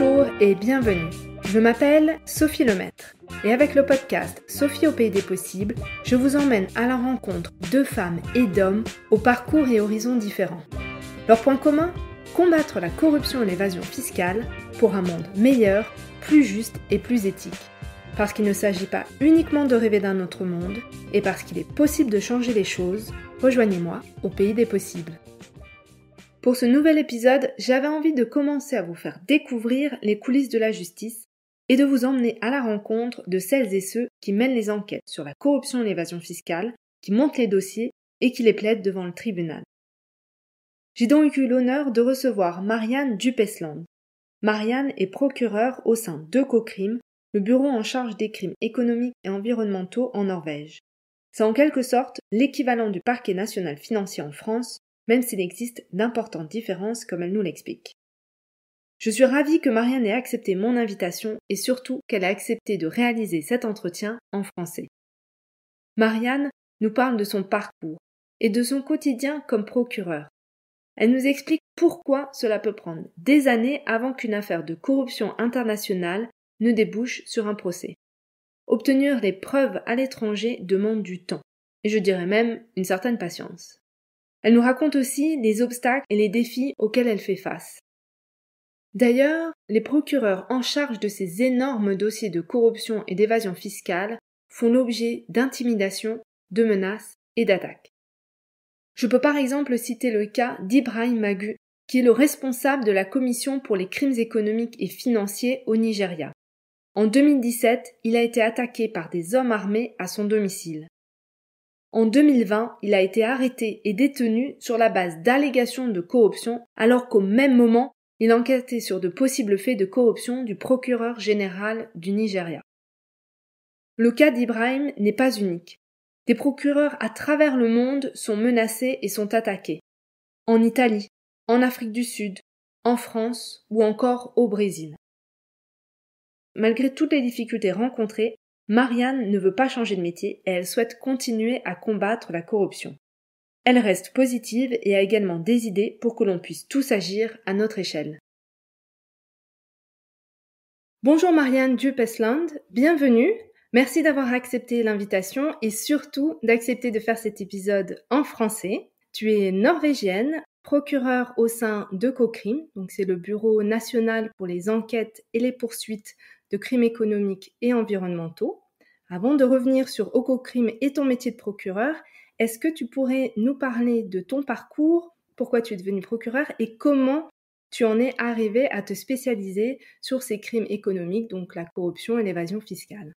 Bonjour et bienvenue. Je m'appelle Sophie Lemaître et avec le podcast Sophie au pays des possibles, je vous emmène à la rencontre de femmes et d'hommes aux parcours et horizons différents. Leur point commun ? Combattre la corruption et l'évasion fiscale pour un monde meilleur, plus juste et plus éthique. Parce qu'il ne s'agit pas uniquement de rêver d'un autre monde et parce qu'il est possible de changer les choses, rejoignez-moi au pays des possibles. Pour ce nouvel épisode, j'avais envie de commencer à vous faire découvrir les coulisses de la justice et de vous emmener à la rencontre de celles et ceux qui mènent les enquêtes sur la corruption et l'évasion fiscale, qui montent les dossiers et qui les plaident devant le tribunal. J'ai donc eu l'honneur de recevoir Marianne Dupesland. Marianne est procureure au sein d'Økokrim, le bureau en charge des crimes économiques et environnementaux en Norvège. C'est en quelque sorte l'équivalent du parquet national financier en France, même s'il existe d'importantes différences comme elle nous l'explique. Je suis ravie que Marianne ait accepté mon invitation et surtout qu'elle ait accepté de réaliser cet entretien en français. Marianne nous parle de son parcours et de son quotidien comme procureure. Elle nous explique pourquoi cela peut prendre des années avant qu'une affaire de corruption internationale ne débouche sur un procès. Obtenir les preuves à l'étranger demande du temps, et je dirais même une certaine patience. Elle nous raconte aussi les obstacles et les défis auxquels elle fait face. D'ailleurs, les procureurs en charge de ces énormes dossiers de corruption et d'évasion fiscale font l'objet d'intimidations, de menaces et d'attaques. Je peux par exemple citer le cas d'Ibrahim Magu, qui est le responsable de la commission pour les crimes économiques et financiers au Nigeria. En 2017, il a été attaqué par des hommes armés à son domicile. En 2020, il a été arrêté et détenu sur la base d'allégations de corruption, alors qu'au même moment, il enquêtait sur de possibles faits de corruption du procureur général du Nigeria. Le cas d'Ibrahim n'est pas unique. Des procureurs à travers le monde sont menacés et sont attaqués. En Italie, en Afrique du Sud, en France ou encore au Brésil. Malgré toutes les difficultés rencontrées, Marianne ne veut pas changer de métier et elle souhaite continuer à combattre la corruption. Elle reste positive et a également des idées pour que l'on puisse tous agir à notre échelle. Bonjour Marianne Dupesland, bienvenue. Merci d'avoir accepté l'invitation et surtout d'accepter de faire cet épisode en français. Tu es norvégienne, procureure au sein d'Økokrim, donc c'est le bureau national pour les enquêtes et les poursuites de crimes économiques et environnementaux. Avant de revenir sur Økokrim et ton métier de procureur, est-ce que tu pourrais nous parler de ton parcours, pourquoi tu es devenue procureure et comment tu en es arrivée à te spécialiser sur ces crimes économiques, donc la corruption et l'évasion fiscale?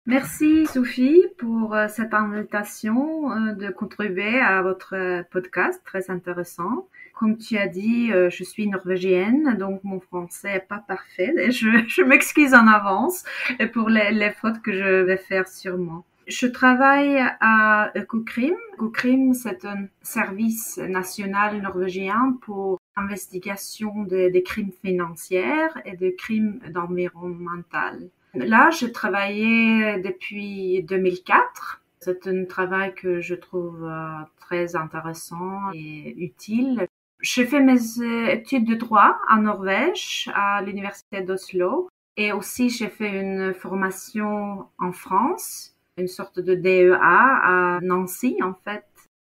Merci Sophie pour cette invitation de contribuer à votre podcast très intéressant. Comme tu as dit, je suis norvégienne, donc mon français est pas parfait et je m'excuse en avance pour les fautes que je vais faire sûrement. Je travaille à Økokrim. Økokrim, c'est un service national norvégien pour investigation des crimes financiers et des crimes environnementaux. Là, j'ai travaillé depuis 2004. C'est un travail que je trouve très intéressant et utile. J'ai fait mes études de droit en Norvège, à l'université d'Oslo. Et aussi, j'ai fait une formation en France, une sorte de DEA à Nancy, en fait.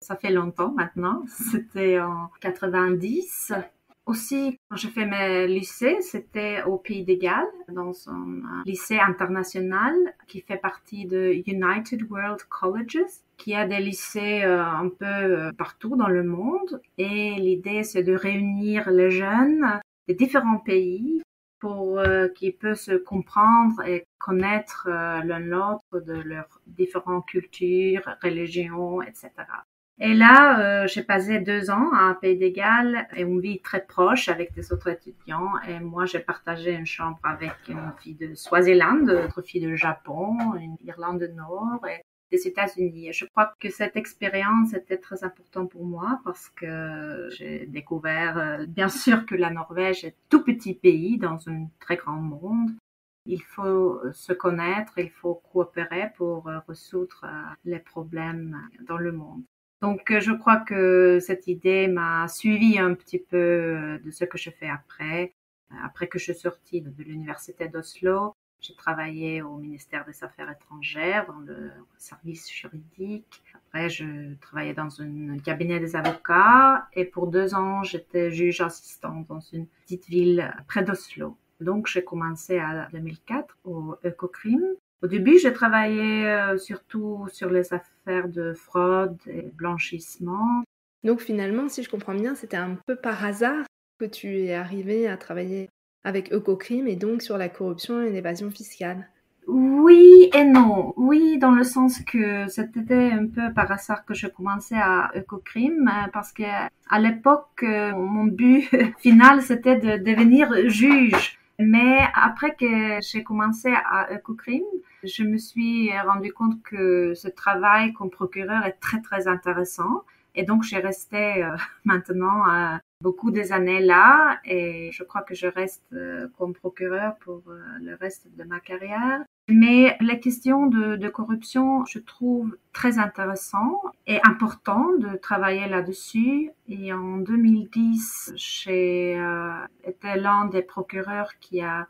Ça fait longtemps maintenant. C'était en 90. Aussi, quand j'ai fait mes lycées, c'était au Pays de Galles, dans un lycée international qui fait partie de United World Colleges, qui a des lycées un peu partout dans le monde. Et l'idée, c'est de réunir les jeunes des différents pays pour qu'ils puissent se comprendre et connaître l'un l'autre de leurs différentes cultures, religions, etc. Et là, j'ai passé 2 ans à Pays de Galles et on vit très proche avec des autres étudiants. Et moi, j'ai partagé une chambre avec une fille de Swaziland, une autre fille du Japon, une Irlande du Nord et des États-Unis. Et je crois que cette expérience était très importante pour moi parce que j'ai découvert, bien sûr, que la Norvège est un tout petit pays dans un très grand monde. Il faut se connaître, il faut coopérer pour résoudre les problèmes dans le monde. Donc, je crois que cette idée m'a suivi un petit peu de ce que je fais après. Après que je suis sortie de l'université d'Oslo, j'ai travaillé au ministère des Affaires étrangères, dans le service juridique. Après, je travaillais dans un cabinet des avocats et pour 2 ans, j'étais juge assistant dans une petite ville près d'Oslo. Donc, j'ai commencé en 2004 au Økokrim. Au début, j'ai travaillé surtout sur les affaires de fraude et blanchissement. Donc finalement, si je comprends bien, c'était un peu par hasard que tu es arrivée à travailler avec Økokrim et donc sur la corruption et l'évasion fiscale. Oui et non. Oui, dans le sens que c'était un peu par hasard que je commençais à Økokrim, parce que à l'époque, mon but final, c'était de devenir juge. Mais après que j'ai commencé à Økokrim, je me suis rendu compte que ce travail comme procureur est très, très intéressant. Et donc, j'ai resté maintenant beaucoup des années là et je crois que je reste comme procureur pour le reste de ma carrière. Mais la question de corruption, je trouve très intéressant et important de travailler là-dessus. Et en 2010, j'ai été l'un des procureurs qui a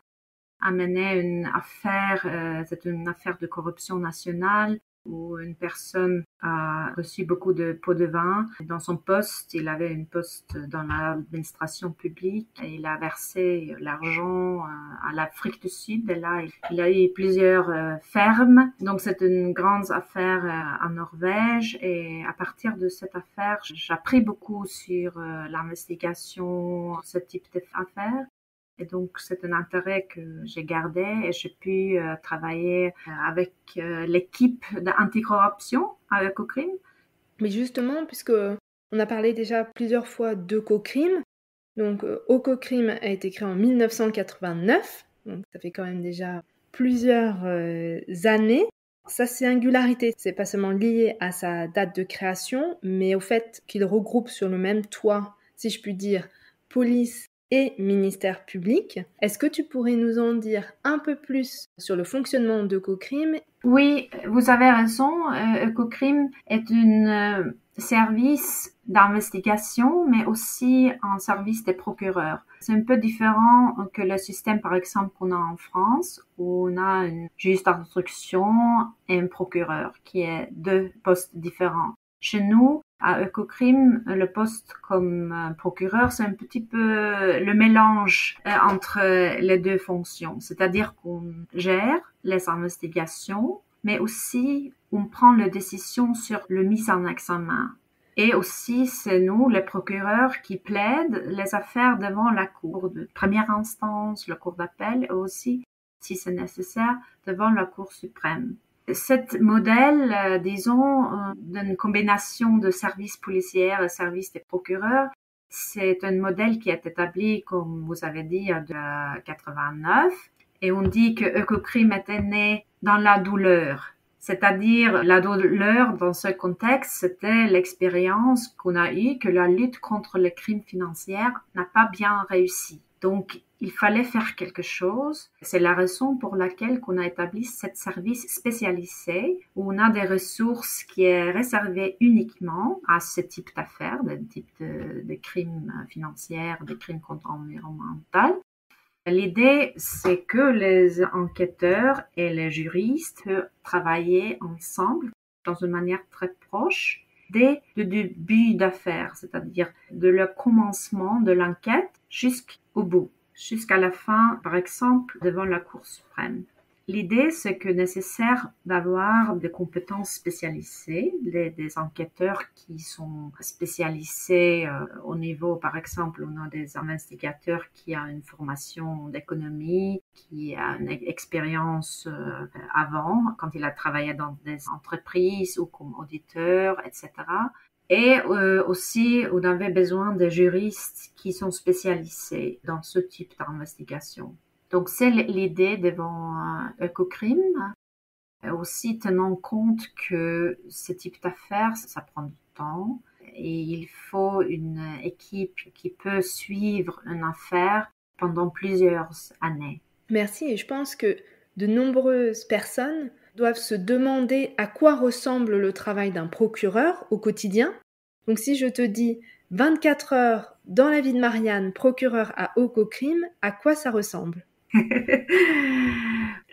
amené une affaire, c'est une affaire de corruption nationale où une personne a reçu beaucoup de pots de vin. Dans son poste, il avait un poste dans l'administration publique et il a versé l'argent à l'Afrique du Sud. Et là, il a eu plusieurs fermes. Donc, c'est une grande affaire en Norvège. Et à partir de cette affaire, j'ai appris beaucoup sur l'investigation, ce type d'affaires. Et donc, c'est un intérêt que j'ai gardé et j'ai pu travailler avec l'équipe d'anticorruption à Økokrim. Mais justement, puisque on a parlé déjà plusieurs fois d'Økokrim, donc Økokrim a été créé en 1989, donc ça fait quand même déjà plusieurs années. Sa singularité, c'est pas seulement lié à sa date de création, mais au fait qu'il regroupe sur le même toit, si je puis dire, police et ministère public. Est-ce que tu pourrais nous en dire un peu plus sur le fonctionnement d'Økokrim? Oui, vous avez raison. Økokrim est un service d'investigation, mais aussi un service des procureurs. C'est un peu différent que le système, par exemple, qu'on a en France, où on a un juge d'instruction et un procureur, qui est 2 postes différents. Chez nous, à Økokrim, le poste comme procureur, c'est un petit peu le mélange entre les 2 fonctions. C'est-à-dire qu'on gère les investigations, mais aussi on prend les décisions sur la mise en examen. Et aussi, c'est nous, les procureurs, qui plaident les affaires devant la cour de première instance, la cour d'appel, et aussi, si c'est nécessaire, devant la cour suprême. Cet modèle, disons, d'une combination de services policiers et services des procureurs, c'est un modèle qui est établi, comme vous avez dit, en 1989. Et on dit que Økokrim était né dans la douleur. C'est-à-dire, la douleur, dans ce contexte, c'était l'expérience qu'on a eue que la lutte contre les crimes financiers n'a pas bien réussi. Donc, il fallait faire quelque chose. C'est la raison pour laquelle qu'on a établi ce service spécialisé où on a des ressources qui est réservées uniquement à ce type d'affaires, de type de crimes financiers, de crimes contre environnemental. L'idée, c'est que les enquêteurs et les juristes peuvent travailler ensemble dans une manière très proche dès le début d'affaires, c'est-à-dire de le commencement de l'enquête jusqu'au bout, jusqu'à la fin, par exemple, devant la Cour suprême. L'idée, c'est que nécessaire d'avoir des compétences spécialisées, des enquêteurs qui sont spécialisés au niveau, par exemple, on a des investigateurs qui ont une formation d'économie, qui a une expérience avant, quand il a travaillé dans des entreprises ou comme auditeur, etc. Et aussi, on avait besoin de juristes qui sont spécialisés dans ce type d'investigation. Donc, c'est l'idée devant Økokrim. Aussi, tenant compte que ce type d'affaires, ça prend du temps et il faut une équipe qui peut suivre une affaire pendant plusieurs années. Merci, et je pense que de nombreuses personnes doivent se demander à quoi ressemble le travail d'un procureur au quotidien. Donc si je te dis 24 heures dans la vie de Marianne, procureure à Ökokrim, à quoi ça ressemble?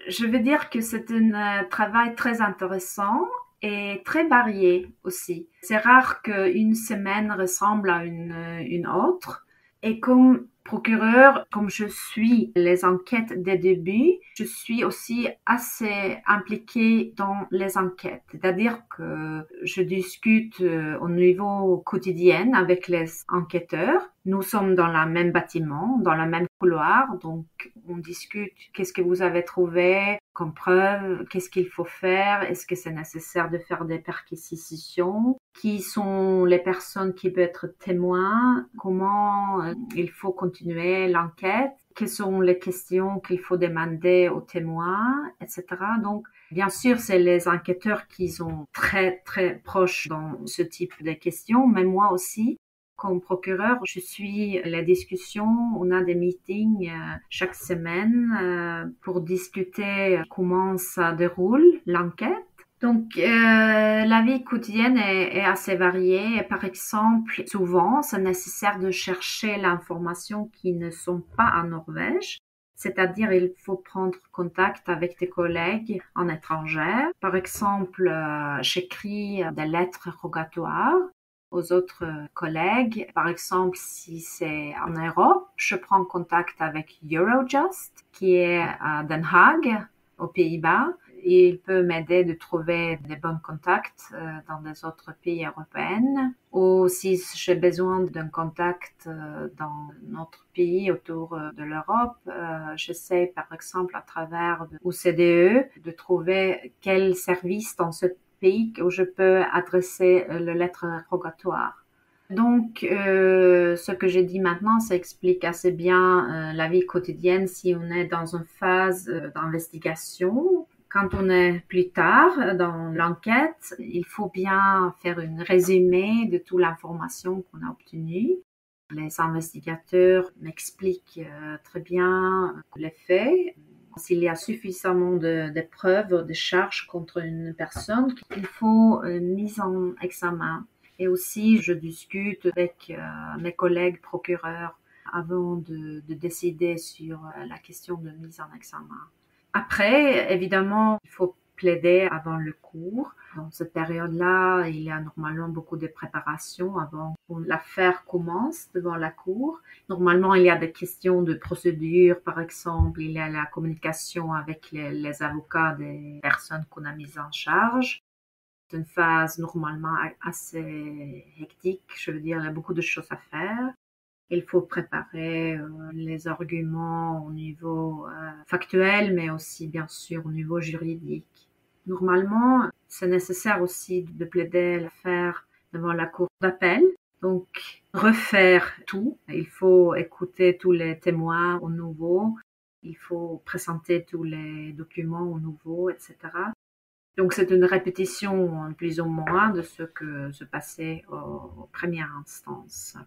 Je veux dire que c'est un travail très intéressant et très varié aussi. C'est rare qu'une semaine ressemble à une autre. Et comme procureur, comme je suis les enquêtes des débuts, je suis aussi assez impliquée dans les enquêtes. C'est-à-dire que je discute au niveau quotidien avec les enquêteurs. Nous sommes dans le même bâtiment, dans le même couloir, donc on discute qu'est-ce que vous avez trouvé comme preuve, qu'est-ce qu'il faut faire, est-ce que c'est nécessaire de faire des perquisitions, qui sont les personnes qui peuvent être témoins, comment il faut continuer l'enquête, quelles sont les questions qu'il faut demander aux témoins, etc. Donc, bien sûr, c'est les enquêteurs qui sont très, très proches dans ce type de questions, mais moi aussi. Comme procureur, je suis les discussions, on a des meetings chaque semaine pour discuter comment ça déroule l'enquête. Donc, la vie quotidienne est assez variée. Et par exemple, souvent, c'est nécessaire de chercher l'information qui ne sont pas en Norvège. C'est-à-dire, il faut prendre contact avec des collègues en étranger. Par exemple, j'écris des lettres rogatoires aux autres collègues. Par exemple, si c'est en Europe, je prends contact avec Eurojust, qui est à Den Haag, aux Pays-Bas. Et il peut m'aider de trouver des bons contacts dans les autres pays européens. Ou si j'ai besoin d'un contact dans notre pays autour de l'Europe, j'essaie par exemple à travers l'OCDE de trouver quel service dans ce pays où je peux adresser la lettre rogatoire. Donc, ce que j'ai dit maintenant, ça explique assez bien la vie quotidienne si on est dans une phase d'investigation. Quand on est plus tard dans l'enquête, il faut bien faire un résumé de toute l'information qu'on a obtenue. Les investigateurs m'expliquent très bien les faits. S'il y a suffisamment de preuves, de charges contre une personne, il faut une mise en examen. Et aussi, je discute avec mes collègues procureurs avant de décider sur la question de mise en examen. Après, évidemment, il faut plaider avant le cours. Dans cette période-là, il y a normalement beaucoup de préparation avant que l'affaire commence devant la cour. Normalement, il y a des questions de procédure, par exemple, il y a la communication avec les avocats des personnes qu'on a mises en charge. C'est une phase normalement assez hectique, je veux dire, il y a beaucoup de choses à faire. Il faut préparer les arguments au niveau factuel, mais aussi bien sûr au niveau juridique. Normalement, c'est nécessaire aussi de plaider l'affaire devant la cour d'appel. Donc, refaire tout. Il faut écouter tous les témoins au nouveau. Il faut présenter tous les documents au nouveau, etc. Donc, c'est une répétition plus ou moins de ce que se passait aux premières instances.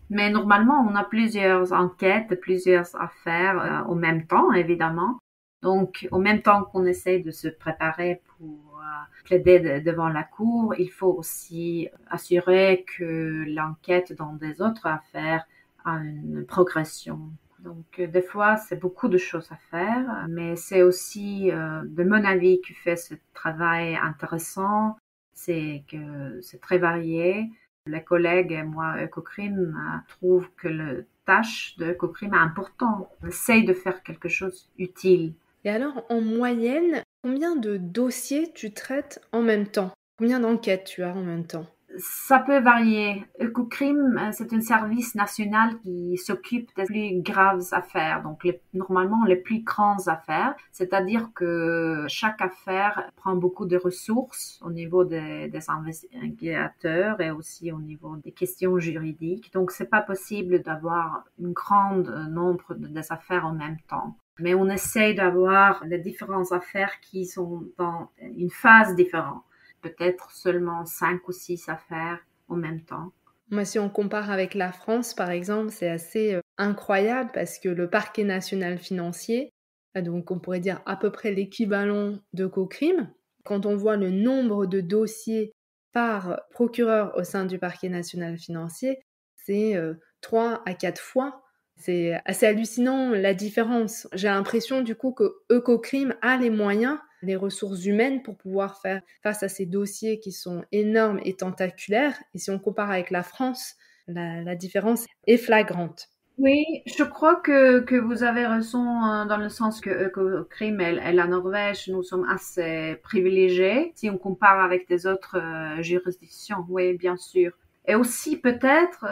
Mais normalement, on a plusieurs enquêtes, plusieurs affaires au même temps, évidemment. Donc, au même temps qu'on essaie de se préparer pour plaider devant la cour, il faut aussi assurer que l'enquête dans des autres affaires a une progression. Donc, des fois, c'est beaucoup de choses à faire, mais c'est aussi, de mon avis, qui fait ce travail intéressant. C'est que c'est très varié. Les collègues et moi, Ökokrim, trouvent que la tâche de Ökokrim est importante. On essaye de faire quelque chose d'utile. Et alors, en moyenne, combien de dossiers tu traites en même temps? Combien d'enquêtes tu as en même temps? Ça peut varier. Ökokrim, c'est un service national qui s'occupe des plus graves affaires, donc normalement les plus grandes affaires. C'est-à-dire que chaque affaire prend beaucoup de ressources au niveau des investigateurs et aussi au niveau des questions juridiques. Donc c'est pas possible d'avoir un grand nombre des affaires en même temps. Mais on essaye d'avoir les différentes affaires qui sont dans une phase différente. Peut-être seulement 5 ou 6 affaires en même temps. Moi, si on compare avec la France, par exemple, c'est assez incroyable parce que le parquet national financier, donc on pourrait dire à peu près l'équivalent de Ökokrim, quand on voit le nombre de dossiers par procureur au sein du parquet national financier, c'est 3 à 4 fois. C'est assez hallucinant la différence. J'ai l'impression du coup que Økokrim a les moyens, les ressources humaines pour pouvoir faire face à ces dossiers qui sont énormes et tentaculaires. Et si on compare avec la France, la différence est flagrante. Oui, je crois que vous avez raison dans le sens que Økokrim et la Norvège, nous sommes assez privilégiés si on compare avec des autres juridictions. Oui, bien sûr. Et aussi peut-être,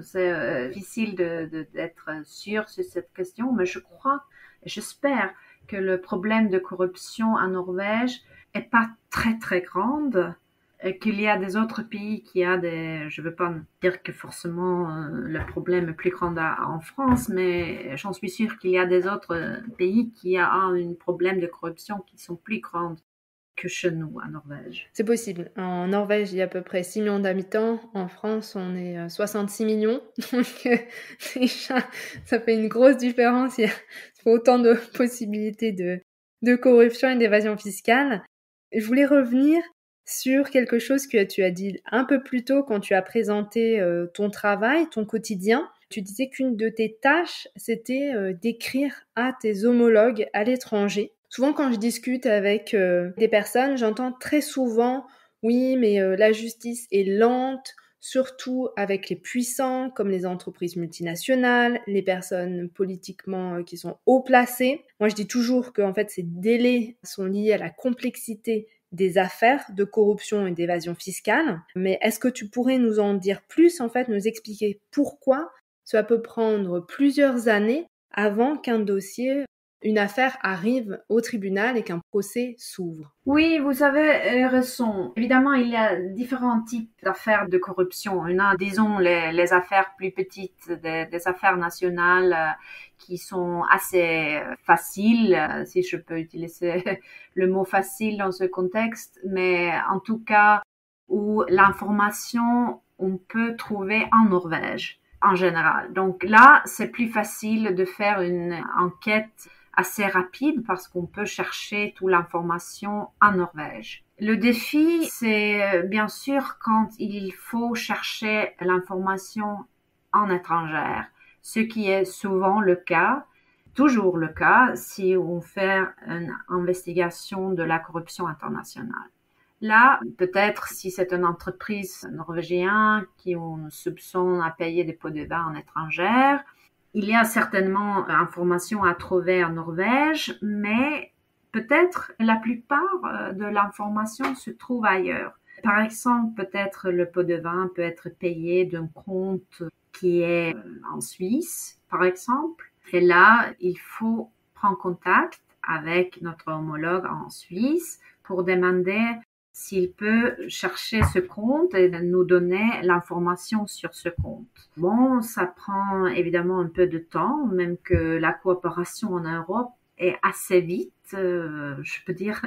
c'est difficile d'être sûr sur cette question, mais je crois, j'espère que le problème de corruption en Norvège est pas très très grande et qu'il y a des autres pays qui a des, je veux pas dire que forcément le problème est plus grand en France, mais j'en suis sûre qu'il y a des autres pays qui a un problème de corruption qui sont plus grands que chez nous, en Norvège. C'est possible. En Norvège, il y a à peu près 6 millions d'habitants. En France, on est 66 millions. Donc, déjà, ça fait une grosse différence. Il y a autant de possibilités de corruption et d'évasion fiscale. Je voulais revenir sur quelque chose que tu as dit un peu plus tôt quand tu as présenté ton travail, ton quotidien. Tu disais qu'une de tes tâches, c'était d'écrire à tes homologues à l'étranger. Souvent, quand je discute avec des personnes, j'entends très souvent « oui, mais la justice est lente », surtout avec les puissants, comme les entreprises multinationales, les personnes politiquement qui sont haut placées. Moi, je dis toujours que en fait, ces délais sont liés à la complexité des affaires de corruption et d'évasion fiscale. Mais est-ce que tu pourrais nous en dire plus, en fait, nous expliquer pourquoi cela peut prendre plusieurs années avant qu'un dossier, une affaire arrive au tribunal et qu'un procès s'ouvre? Oui, vous avez raison. Évidemment, il y a différents types d'affaires de corruption. Il y a, disons, les affaires plus petites, des affaires nationales qui sont assez faciles, si je peux utiliser le mot facile dans ce contexte, mais en tout cas, où l'information, on peut trouver en Norvège, en général. Donc là, c'est plus facile de faire une enquête assez rapide parce qu'on peut chercher toute l'information en Norvège. Le défi, c'est bien sûr quand il faut chercher l'information en étrangère, ce qui est souvent le cas, toujours le cas si on fait une investigation de la corruption internationale. Là, peut-être si c'est une entreprise norvégienne qui on soupçonne à payer des pots de vin en étrangère, il y a certainement informations à trouver en Norvège, mais peut-être la plupart de l'information se trouve ailleurs. Par exemple, peut-être le pot de vin peut être payé d'un compte qui est en Suisse, par exemple. Et là, il faut prendre contact avec notre homologue en Suisse pour demander s'il peut chercher ce compte et nous donner l'information sur ce compte. Bon, ça prend évidemment un peu de temps, même que la coopération en Europe est assez vite, je peux dire,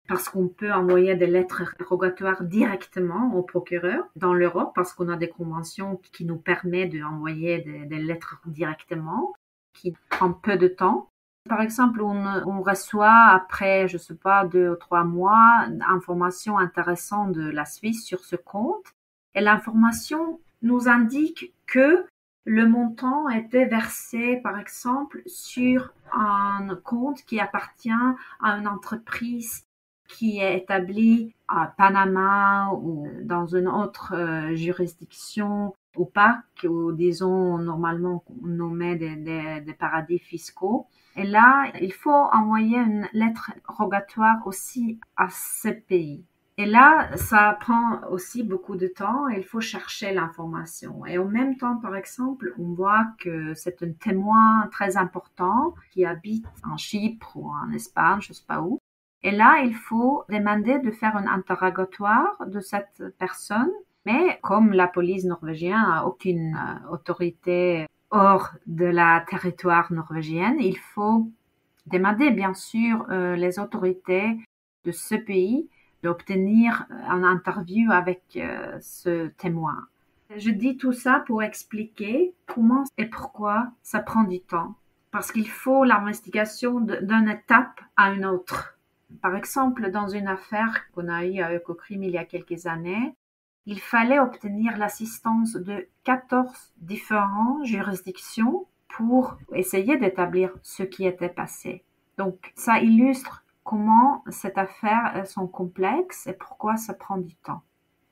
parce qu'on peut envoyer des lettres rogatoires directement au procureur dans l'Europe, parce qu'on a des conventions qui nous permettent d'envoyer des lettres directement, qui prend peu de temps. Par exemple, on reçoit après, je sais pas, 2 ou 3 mois, informations intéressantes de la Suisse sur ce compte. Et l'information nous indique que le montant était versé, par exemple, sur un compte qui appartient à une entreprise qui est établie à Panama ou dans une autre juridiction opaque, ou disons normalement nommé des paradis fiscaux. Et là, il faut envoyer une lettre rogatoire aussi à ce pays. Et là, ça prend aussi beaucoup de temps et il faut chercher l'information. Et en même temps, par exemple, on voit que c'est un témoin très important qui habite en Chypre ou en Espagne, je ne sais pas où. Et là, il faut demander de faire un interrogatoire de cette personne. Mais comme la police norvégienne n'a aucune autorité hors de la territoire norvégienne, il faut demander bien sûr les autorités de ce pays d'obtenir une interview avec ce témoin. Je dis tout ça pour expliquer comment et pourquoi ça prend du temps. Parce qu'il faut l'investigation d'une étape à une autre. Par exemple, dans une affaire qu'on a eue à Økokrim il y a quelques années, il fallait obtenir l'assistance de 14 différentes juridictions pour essayer d'établir ce qui était passé. Donc, ça illustre comment cette affaire sont complexes et pourquoi ça prend du temps.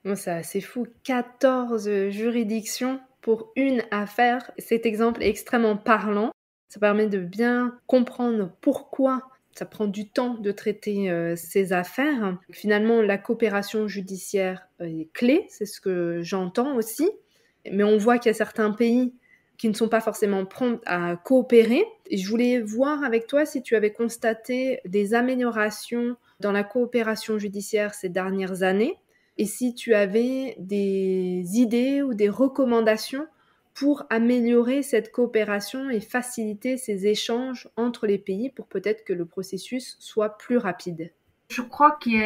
Bon, c'est assez fou, 14 juridictions pour une affaire. Cet exemple est extrêmement parlant. Ça permet de bien comprendre pourquoi ça prend du temps de traiter ces affaires. Finalement, la coopération judiciaire est clé, c'est ce que j'entends aussi. Mais on voit qu'il y a certains pays qui ne sont pas forcément prompts à coopérer. Et je voulais voir avec toi si tu avais constaté des améliorations dans la coopération judiciaire ces dernières années. Et si tu avais des idées ou des recommandations pour améliorer cette coopération et faciliter ces échanges entre les pays pour peut-être que le processus soit plus rapide. Je crois qu'il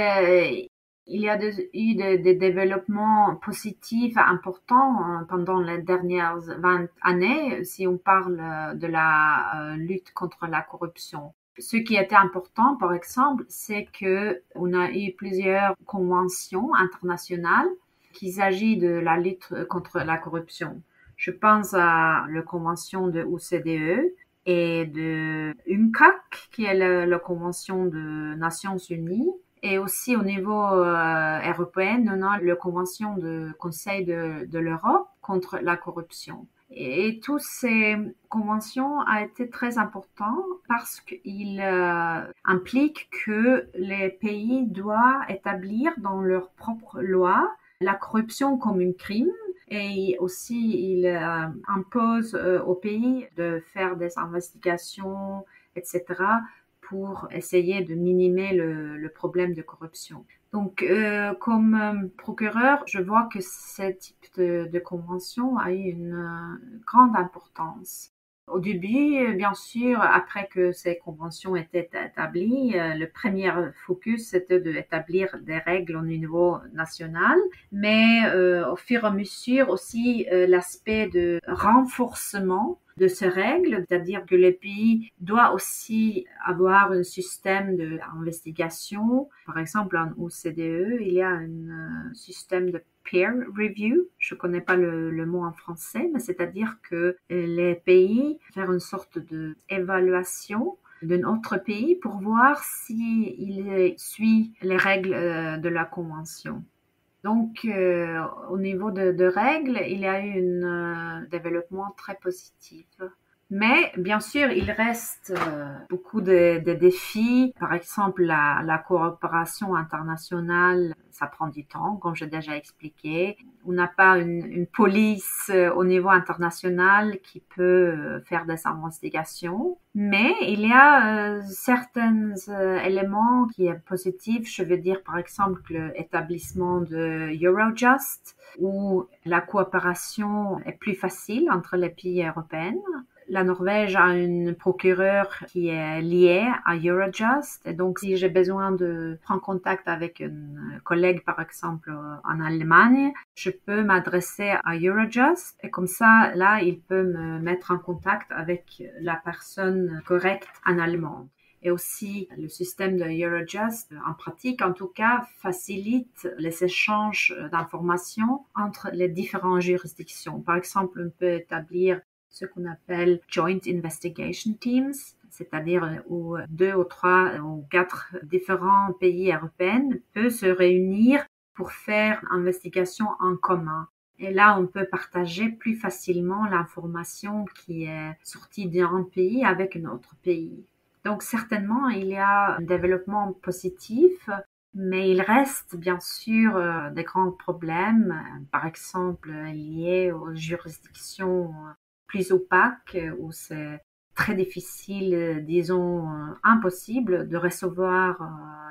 y a eu des développements positifs importants pendant les dernières 20 années, si on parle de la lutte contre la corruption. Ce qui était important, par exemple, c'est que on a eu plusieurs conventions internationales qui s'agit de la lutte contre la corruption. Je pense à la convention de OCDE et de UNCAC, qui est la convention des Nations Unies. Et aussi au niveau européen, on a la convention du Conseil de l'Europe contre la corruption. Et toutes ces conventions ont été très importantes parce qu'ils impliquent que les pays doivent établir dans leurs propres lois la corruption comme un crime. Et aussi, ils imposent aux pays de faire des investigations, etc., pour essayer de minimiser le problème de corruption. Donc, comme procureur, je vois que ce type de convention a eu une grande importance. Au début, bien sûr, après que ces conventions étaient établies, le premier focus c'était d'établir des règles au niveau national, mais au fur et à mesure aussi l'aspect de renforcement de ces règles, c'est-à-dire que le pays doit aussi avoir un système d'investigation. Par exemple, en OCDE, il y a un système de peer review. Je connais pas le mot en français, mais c'est-à-dire que les pays font une sorte d'évaluation d'un autre pays pour voir s'il suit les règles de la convention. Donc, au niveau de règles, il y a eu un développement très positif. Mais bien sûr, il reste beaucoup de défis. Par exemple, la coopération internationale, ça prend du temps, comme j'ai déjà expliqué. On n'a pas une police au niveau international qui peut faire des investigations. Mais il y a certains éléments qui sont positifs. Je veux dire, par exemple, l'établissement de Eurojust, où la coopération est plus facile entre les pays européens. La Norvège a une procureure qui est liée à Eurojust. Et donc, si j'ai besoin de prendre contact avec un collègue, par exemple, en Allemagne, je peux m'adresser à Eurojust. Et comme ça, là, il peut me mettre en contact avec la personne correcte en allemand. Et aussi, le système de Eurojust, en pratique, en tout cas, facilite les échanges d'informations entre les différentes juridictions. Par exemple, on peut établir ce qu'on appelle Joint Investigation Teams, c'est-à-dire où 2 ou 3 ou 4 différents pays européens peuvent se réunir pour faire une investigation en commun. Et là, on peut partager plus facilement l'information qui est sortie d'un pays avec un autre pays. Donc, certainement, il y a un développement positif, mais il reste bien sûr des grands problèmes, par exemple liés aux juridictions plus opaque, où c'est très difficile, disons impossible de recevoir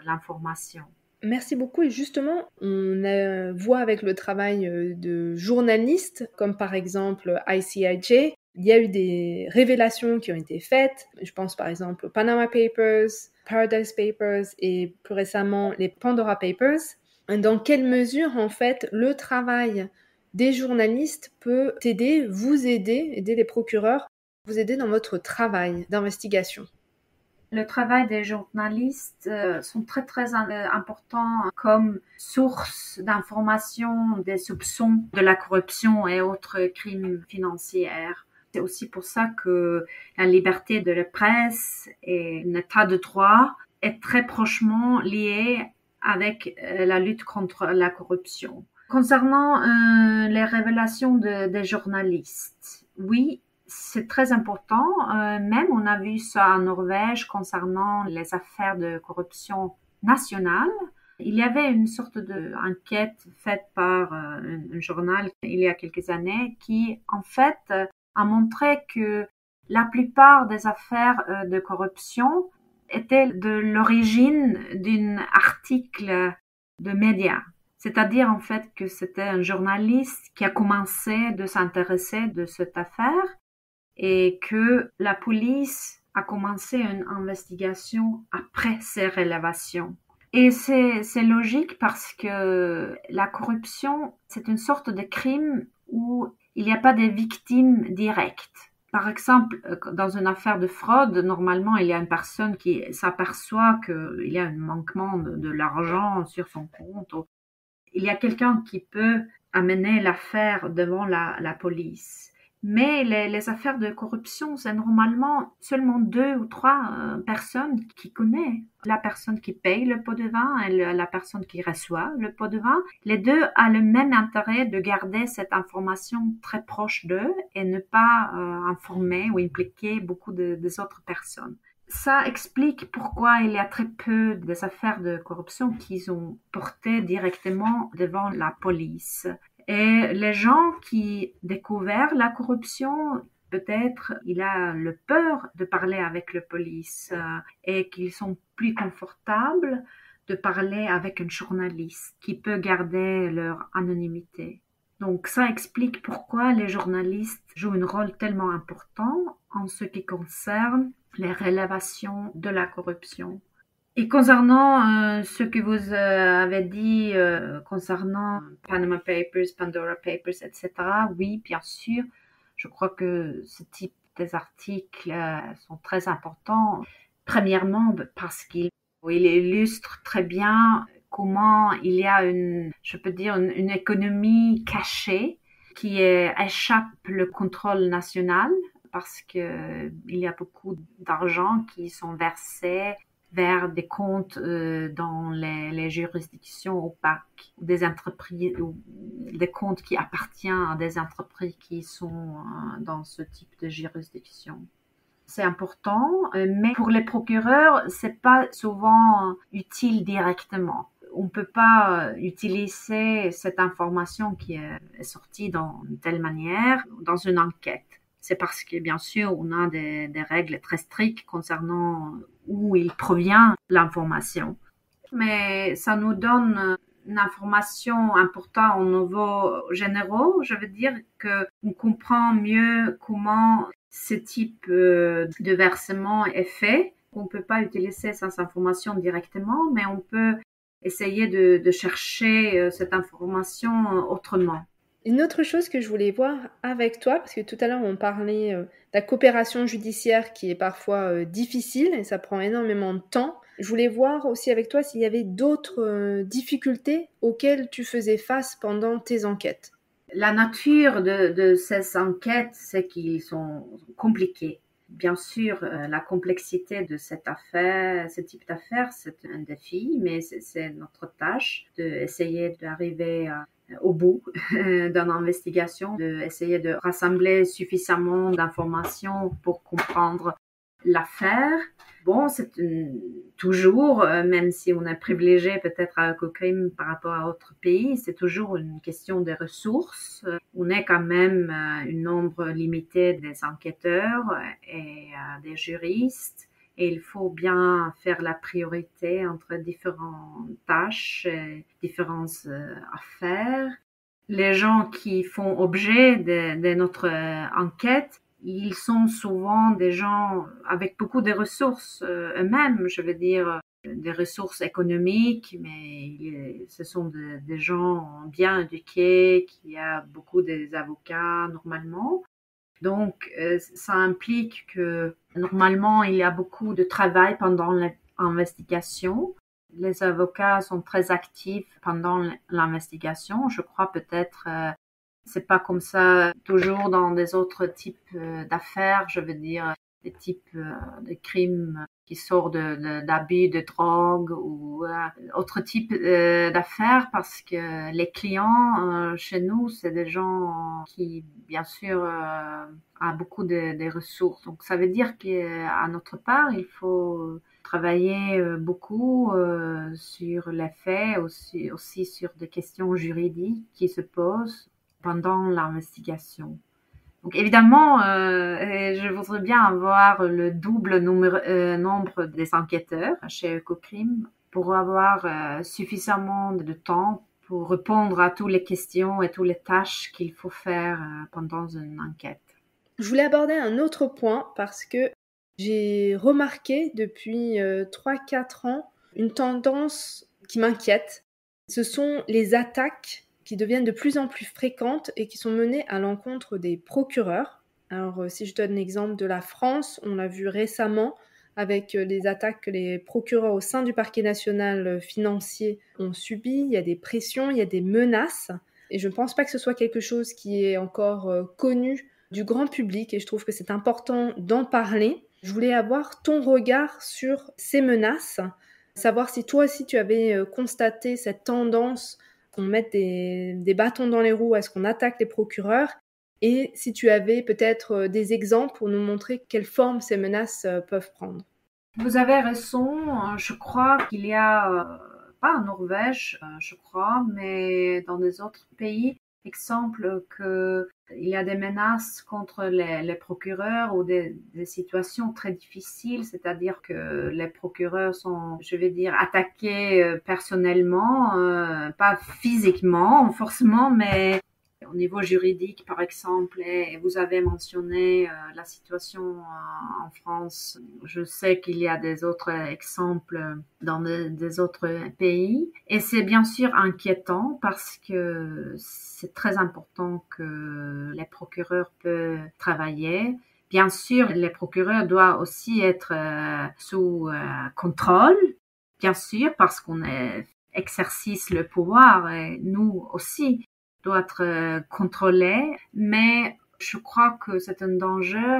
l'information. Merci beaucoup. Et justement, on voit avec le travail de journalistes, comme par exemple ICIJ, il y a eu des révélations qui ont été faites. Je pense par exemple aux Panama Papers, Paradise Papers et plus récemment les Pandora Papers. Dans quelle mesure, en fait, le travail des journalistes peut aider les procureurs, vous aider dans votre travail d'investigation? Le travail des journalistes sont très très importants comme source d'information des soupçons de la corruption et autres crimes financiers. C'est aussi pour ça que la liberté de la presse et l'état de droit est très prochement lié avec la lutte contre la corruption. Concernant les révélations des journalistes, oui, c'est très important. Même on a vu ça en Norvège concernant les affaires de corruption nationale. Il y avait une sorte d'enquête faite par un journal il y a quelques années qui, en fait, a montré que la plupart des affaires de corruption étaient de l'origine d'un article de médias. C'est-à-dire en fait que c'était un journaliste qui a commencé de s'intéresser de cette affaire et que la police a commencé une investigation après ces révélations. Et c'est logique parce que la corruption, c'est une sorte de crime où il n'y a pas de victimes directes. Par exemple, dans une affaire de fraude, normalement, il y a une personne qui s'aperçoit qu'il y a un manquement de l'argent sur son compte. Il y a quelqu'un qui peut amener l'affaire devant la police. Mais les affaires de corruption, c'est normalement seulement 2 ou 3 personnes qui connaissent. La personne qui paye le pot de vin et la personne qui reçoit le pot de vin. Les deux ont le même intérêt de garder cette information très proche d'eux et ne pas informer ou impliquer beaucoup des autres personnes. Ça explique pourquoi il y a très peu des affaires de corruption qui sont portées directement devant la police. Et les gens qui découvrent la corruption, peut-être il a le peur de parler avec la police et qu'ils sont plus confortables de parler avec un journaliste qui peut garder leur anonymité. Donc ça explique pourquoi les journalistes jouent un rôle tellement important en ce qui concerne les révélations de la corruption. Et concernant ce que vous avez dit concernant Panama Papers, Pandora Papers, etc., oui, bien sûr, je crois que ce type d'articles sont très importants. Premièrement, parce qu'il illustre très bien comment il y a je peux dire, une économie cachée qui échappe le contrôle national parce que il y a beaucoup d'argent qui sont versés vers des comptes dans les juridictions opaques, des entreprises ou des comptes qui appartiennent à des entreprises qui sont dans ce type de juridiction. C'est important, mais pour les procureurs, c'est pas souvent utile directement. On peut pas utiliser cette information qui est sortie dans une telle manière dans une enquête. C'est parce que, bien sûr, on a des règles très strictes concernant où il provient l'information. Mais ça nous donne une information importante au niveau général. Je veux dire qu'on comprend mieux comment ce type de versement est fait. On ne peut pas utiliser cette information directement, mais on peut essayer de chercher cette information autrement. Une autre chose que je voulais voir avec toi, parce que tout à l'heure on parlait de la coopération judiciaire qui est parfois difficile et ça prend énormément de temps. Je voulais voir aussi avec toi s'il y avait d'autres difficultés auxquelles tu faisais face pendant tes enquêtes. La nature de ces enquêtes, c'est qu'ils sont compliqués. Bien sûr, la complexité de cette affaire, ce type d'affaire, c'est un défi, mais c'est notre tâche d'essayer d'arriver au bout d'une investigation, d'essayer de rassembler suffisamment d'informations pour comprendre l'affaire. Bon, c'est toujours, même si on est privilégié peut-être à Cochrane par rapport à d'autres pays, c'est toujours une question de ressources. On est quand même un nombre limité des enquêteurs et des juristes. Et il faut bien faire la priorité entre différentes tâches, différentes affaires. Les gens qui font objet de notre enquête, ils sont souvent des gens avec beaucoup de ressources eux-mêmes, je veux dire des ressources économiques, mais ce sont des gens bien éduqués, qui a beaucoup d'avocats normalement. Donc, ça implique que normalement, il y a beaucoup de travail pendant l'investigation. Les avocats sont très actifs pendant l'investigation. Je crois peut-être, c'est pas comme ça toujours dans des autres types d'affaires. Je veux dire, des types de crimes qui sortent d'abus de drogue ou autre type d'affaires, parce que les clients chez nous, c'est des gens qui, bien sûr, a beaucoup de ressources. Donc, ça veut dire qu'à notre part, il faut travailler beaucoup sur les faits, aussi sur des questions juridiques qui se posent pendant l'investigation. Donc évidemment, je voudrais bien avoir le double nombre des enquêteurs chez Ecocrime pour avoir suffisamment de temps pour répondre à toutes les questions et toutes les tâches qu'il faut faire pendant une enquête. Je voulais aborder un autre point parce que j'ai remarqué depuis 3-4 ans une tendance qui m'inquiète. Ce sont les attaques qui deviennent de plus en plus fréquentes et qui sont menées à l'encontre des procureurs. Alors, si je donne l'exemple de la France, on l'a vu récemment avec les attaques que les procureurs au sein du parquet national financier ont subies. Il y a des pressions, il y a des menaces. Et je ne pense pas que ce soit quelque chose qui est encore connu du grand public et je trouve que c'est important d'en parler. Je voulais avoir ton regard sur ces menaces, savoir si toi aussi tu avais constaté cette tendance qu'on mette des bâtons dans les roues à ce qu'on attaque les procureurs et si tu avais peut-être des exemples pour nous montrer quelle forme ces menaces peuvent prendre. Vous avez raison, je crois qu'il y a, pas en Norvège, je crois, mais dans des autres pays, exemple que il y a des menaces contre les procureurs ou des situations très difficiles, c'est-à-dire que les procureurs sont, je vais dire, attaqués personnellement, pas physiquement forcément, mais au niveau juridique, par exemple, et vous avez mentionné la situation en France. Je sais qu'il y a des autres exemples dans des autres pays. Et c'est bien sûr inquiétant parce que c'est très important que les procureurs peuvent travailler. Bien sûr, les procureurs doivent aussi être sous contrôle, bien sûr, parce qu'on exerce le pouvoir et nous aussi doit être contrôlé, mais je crois que c'est un danger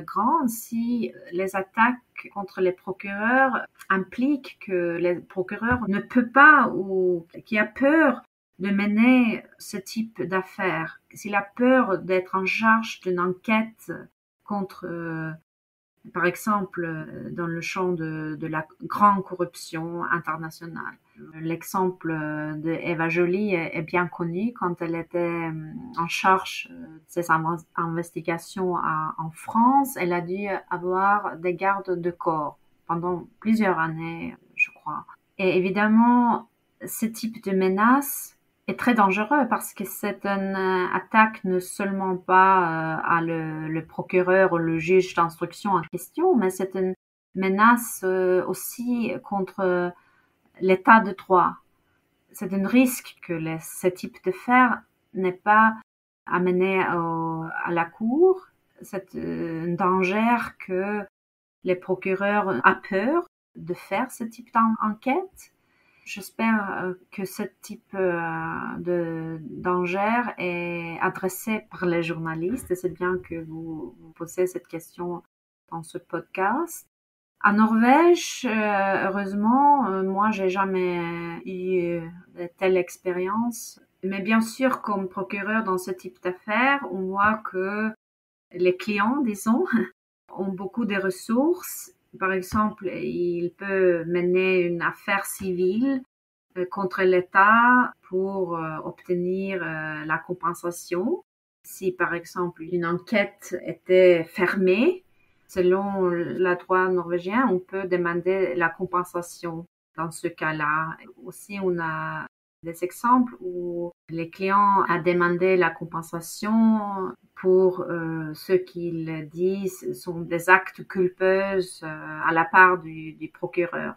grand si les attaques contre les procureurs impliquent que les procureurs ne peuvent pas ou qui a peur de mener ce type d'affaires, s'il a peur d'être en charge d'une enquête contre par exemple, dans le champ de la grande corruption internationale. L'exemple de Eva Joly est bien connu quand elle était en charge de ces investigations en France. Elle a dû avoir des gardes de corps pendant plusieurs années, je crois. Et évidemment, ce type de menace est très dangereux parce que c'est une attaque ne seulement pas à le procureur ou le juge d'instruction en question, mais c'est une menace aussi contre l'état de droit. C'est un risque que ce type de fait n'est pas amené à la cour. C'est un danger que les procureurs ont peur de faire ce type d'enquête. J'espère que ce type de danger est adressé par les journalistes et c'est bien que vous posez cette question dans ce podcast. En Norvège, heureusement, moi, j'ai jamais eu de telle expérience. Mais bien sûr, comme procureur dans ce type d'affaires, on voit que les clients, disons, ont beaucoup de ressources. Par exemple, il peut mener une affaire civile contre l'État pour obtenir la compensation. Si, par exemple, une enquête était fermée, selon la loi norvégienne, on peut demander la compensation dans ce cas-là. Aussi, on a des exemples où les clients ont demandé la compensation pour ce qu'ils disent sont des actes culpeux à la part du procureur.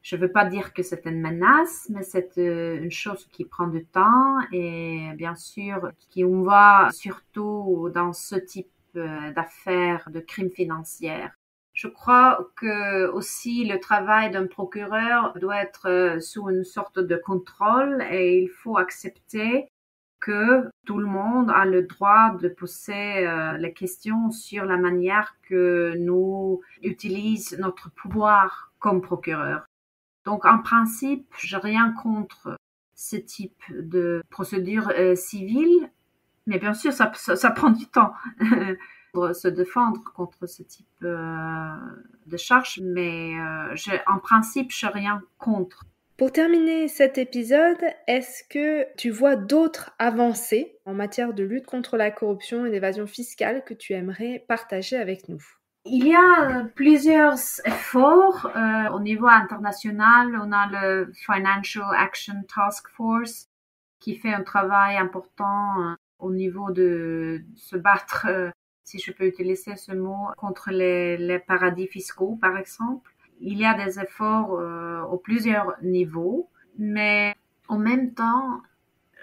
Je ne veux pas dire que c'est une menace, mais c'est une chose qui prend du temps et bien sûr, qui on voit surtout dans ce type d'affaires, de crimes financiers. Je crois que aussi le travail d'un procureur doit être sous une sorte de contrôle et il faut accepter que tout le monde a le droit de poser les questions sur la manière que nous utilisons notre pouvoir comme procureur. Donc, en principe, je n'ai rien contre ce type de procédure civile, mais bien sûr, ça prend du temps pour se défendre contre ce type de charge, mais en principe, je n'ai rien contre. Pour terminer cet épisode, est-ce que tu vois d'autres avancées en matière de lutte contre la corruption et l'évasion fiscale que tu aimerais partager avec nous? Il y a plusieurs efforts au niveau international. On a le Financial Action Task Force qui fait un travail important au niveau de se battre, si je peux utiliser ce mot, contre les paradis fiscaux, par exemple. Il y a des efforts au plusieurs niveaux, mais en même temps,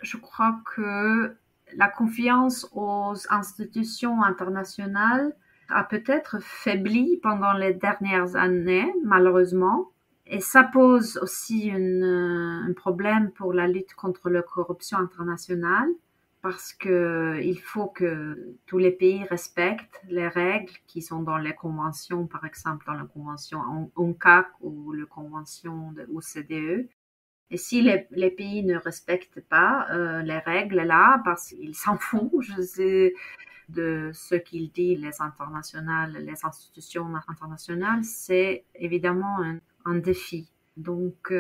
je crois que la confiance aux institutions internationales a peut-être faibli pendant les dernières années, malheureusement. Et ça pose aussi un problème pour la lutte contre la corruption internationale, parce que il faut que tous les pays respectent les règles qui sont dans les conventions, par exemple dans la convention UNCAC ou la convention de l'OCDE. Et si les pays ne respectent pas les règles là, parce qu'ils s'en foutent, je sais, de ce qu'il dit les institutions internationales, c'est évidemment un défi. Donc,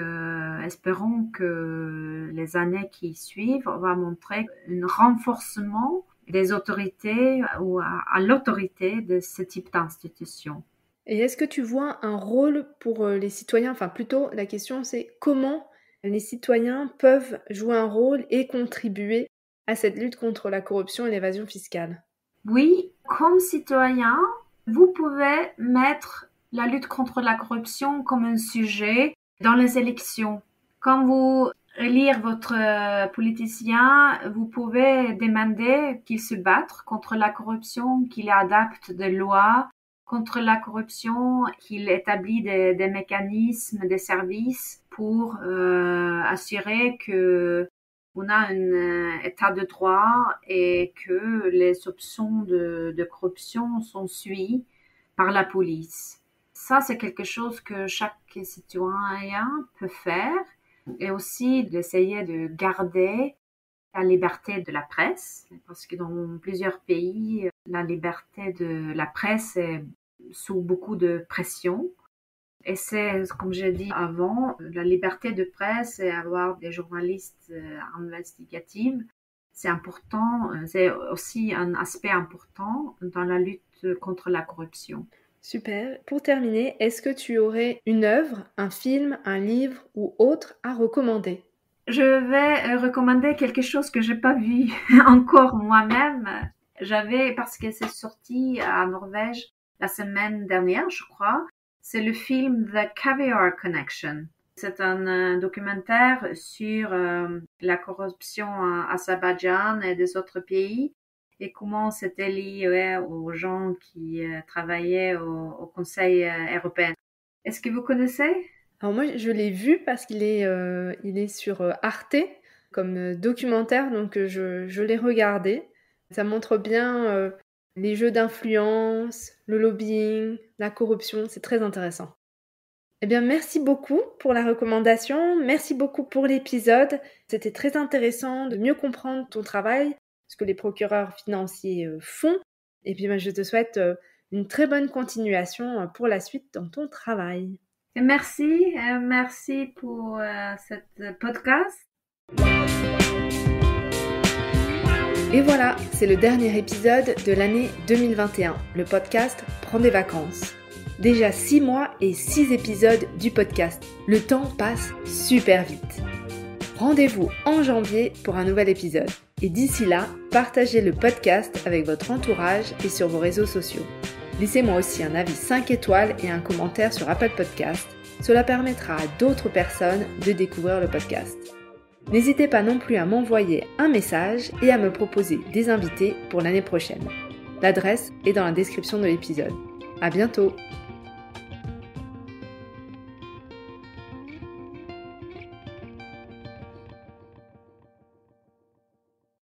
espérons que les années qui suivent vont montrer un renforcement des autorités ou à l'autorité de ce type d'institutions. Et est-ce que tu vois un rôle pour les citoyens, enfin plutôt la question c'est comment les citoyens peuvent jouer un rôle et contribuer à cette lutte contre la corruption et l'évasion fiscale? Oui, comme citoyen, vous pouvez mettre la lutte contre la corruption comme un sujet dans les élections. Quand vous élire votre politicien, vous pouvez demander qu'il se batte contre la corruption, qu'il adapte des lois contre la corruption, qu'il établit des mécanismes, des services pour assurer que on a un état de droit et que les soupçons de corruption sont suivis par la police. Ça, c'est quelque chose que chaque citoyen peut faire, et aussi d'essayer de garder la liberté de la presse, parce que dans plusieurs pays, la liberté de la presse est sous beaucoup de pression. Et c'est, comme j'ai dit avant, la liberté de presse et avoir des journalistes investigatifs, c'est important, c'est aussi un aspect important dans la lutte contre la corruption. Super. Pour terminer, est-ce que tu aurais une œuvre, un film, un livre ou autre à recommander? Je vais recommander quelque chose que j'ai pas vu encore moi-même. Parce que c'est sorti à Norvège la semaine dernière, je crois. C'est le film The Caviar Connection. C'est un documentaire sur la corruption à Azerbaïdjan et des autres pays et comment c'était lié aux gens qui travaillaient au Conseil européen. Est-ce que vous connaissez? Alors moi, je l'ai vu parce qu'il est sur Arte comme documentaire, donc je l'ai regardé. Ça montre bien les jeux d'influence, le lobbying, la corruption, c'est très intéressant. Eh bien, merci beaucoup pour la recommandation, merci beaucoup pour l'épisode. C'était très intéressant de mieux comprendre ton travail, ce que les procureurs financiers font. Et puis, je te souhaite une très bonne continuation pour la suite dans ton travail. Merci pour cette podcast. Et voilà, c'est le dernier épisode de l'année 2021. Le podcast prend des vacances. Déjà 6 mois et 6 épisodes du podcast. Le temps passe super vite. Rendez-vous en janvier pour un nouvel épisode. Et d'ici là, partagez le podcast avec votre entourage et sur vos réseaux sociaux. Laissez-moi aussi un avis 5 étoiles et un commentaire sur Apple Podcast. Cela permettra à d'autres personnes de découvrir le podcast. N'hésitez pas non plus à m'envoyer un message et à me proposer des invités pour l'année prochaine. L'adresse est dans la description de l'épisode. À bientôt!